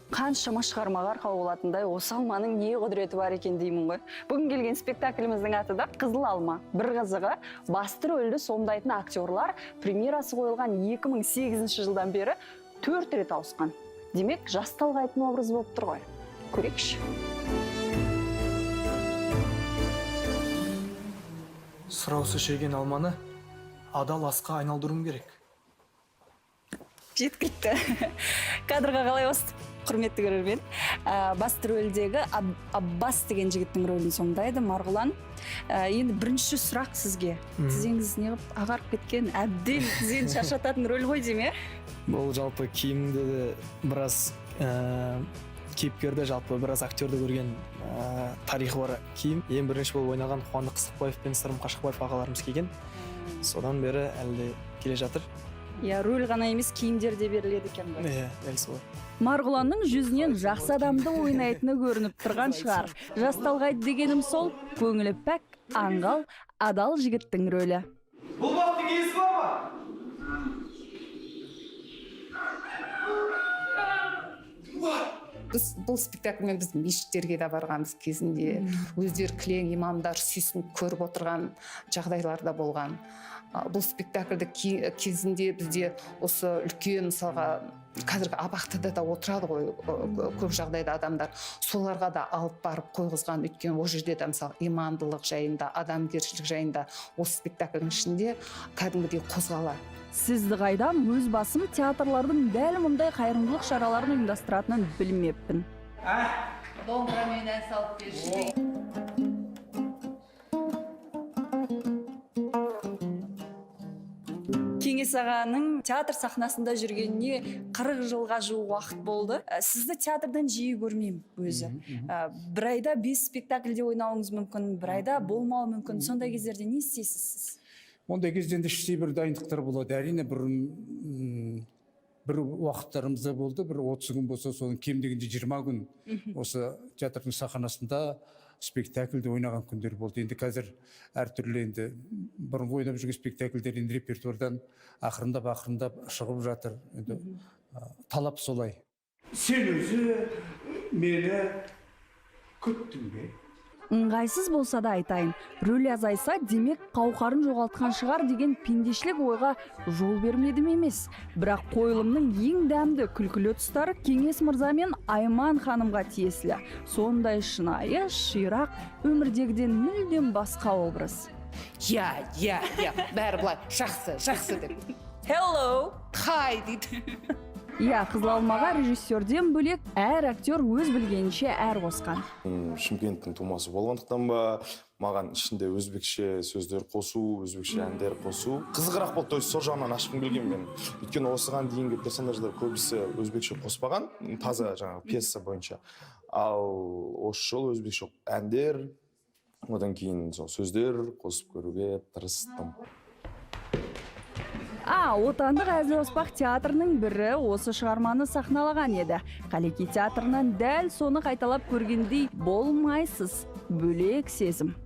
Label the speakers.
Speaker 1: Қаншама шығармаға арқау болатындай осы алманың не құдіреті бар екен деймін ғой. Бүгін келген спектакліміздің аты да «Қызыл алма». Бір қызығы, басты рөлді сомдайтын актерлар премьерасы қойылған 2008 жылдан бері 4 рет ауысқан. Демек, жас талғайтын образ болып тұр ғой. Көрейікші.
Speaker 2: Сұраусы шеген алманы адал асқа айналдыруым керек.
Speaker 1: Жеткілікті. Кадрға қалай осты? Құрметті көрермен, басты рөлдегі Аббас деген жігіттің рөлін сомдайды Марғұлан. Енді бірінші сұрақ сізге. Тізеңіз неғып ағарып кеткен, әбден тізені шаршататын рөл ғой дейме?
Speaker 2: Бұл жалпы киімді де біраз кейіпкерді, жалпы біраз актерді көрген тарихы бар киім. Ең бірінші болып ойнаған Қуандық Қыстықбаев пен Сырым Қашықбаев ағаларымыз келген. Содан бері әлде келе жатыр.
Speaker 1: Рөл ғана емес, киімдер де беріледі екен ғой.
Speaker 2: Дәл солай.
Speaker 1: Марғұланның жүзінен жақсы адамды ойнайтыны көрініп тұрған шығар. Жас талғайды дегенім сол, көңілі пәк, аңғал, адал жігіттің рөлі.
Speaker 3: Бұл бақты кейсі бар ма?
Speaker 4: Бұл спектакльмен біз мешіттерге де барғанбыз кезінде. Өздері кілең имамдар сүйсініп көріп отырған жағдайларда болған. Бұл спектакльді кезінде бізде осы үлкен мысалға қазіргі абақтыда да отырады ғой көп жағдайда адамдар, соларға да алып барып қойғызған. Өйткені ол жерде де мысалы имандылық жайында, адамгершілік жайында осы спектакльдің ішінде кәдімгідей қозғалады.
Speaker 1: Сізді қайдам өз басым театрлардың дәл мұндай қайырымдылық шараларын ұйымдастыратынын білмеппін.
Speaker 4: Домбырамен ән салып берші.
Speaker 1: Кеңес ағаның театр сахнасында жүргеніне 40 жылға жуық уақыт болды. Сізді театрдан жиі көрмеймін өзі. Бір айда 5 спектакльде ойнауыңыз мүмкін, бір айда болмауы мүмкін. Сондай кездерде не істейсіз сіз?
Speaker 5: Ондай кезден де іштей бір дайындықтар болады. Әрине бір уақыттарымызда болды, бір 30 күн болса, соның кем дегенде 20 күн осы театрдың сахнасында спектакльде ойнаған күндер болды. Енді қазір әртүрлі енді бұрынғы ойнап жүрген спектакльдер енді репертуардан ақырындап шығып жатыр. Енді талап солай.
Speaker 3: Сен өзі мені күттің бе?
Speaker 1: Ыңғайсыз болса да айтайын, рөл азайса, демек қауқарын жоғалтқан шығар деген пендешілік ойға жол бермедім емес. Бірақ қойылымның ең дәмді күлкілі тұстары Кеңес мырза мен Айман ханымға тиесілі. Сондай шынайы, ширақ, өмірдегіден мүлдем басқа образ.
Speaker 4: Бәрі бұлай, жақсы деп.
Speaker 1: Hello!
Speaker 4: Хай дейді.
Speaker 1: Қызыл алмаға режиссерден бөлек әр актер өз білгенінше әр қосқан.
Speaker 6: Шымкенттің тумасы болғандықтан ба, маған ішінде өзбекше сөздер қосу, өзбекше әндер қосу қызығырақ болды. То есть сол жағынан ашқым келген мен. Өйткені осыған дейінгі персонаждар көбісі өзбекше қоспаған, таза жаңағы пьеса бойынша. Ал осы жол өзбекше әндер, одан кейін сөздер қосып көруге тырыстым.
Speaker 1: Отандық Әзіл-Оспақ театрының бірі осы шығарманы сахналаған еді. Қалеки театрынан дәл соны қайталап көргендей болмайсыз. Бөлек сезім.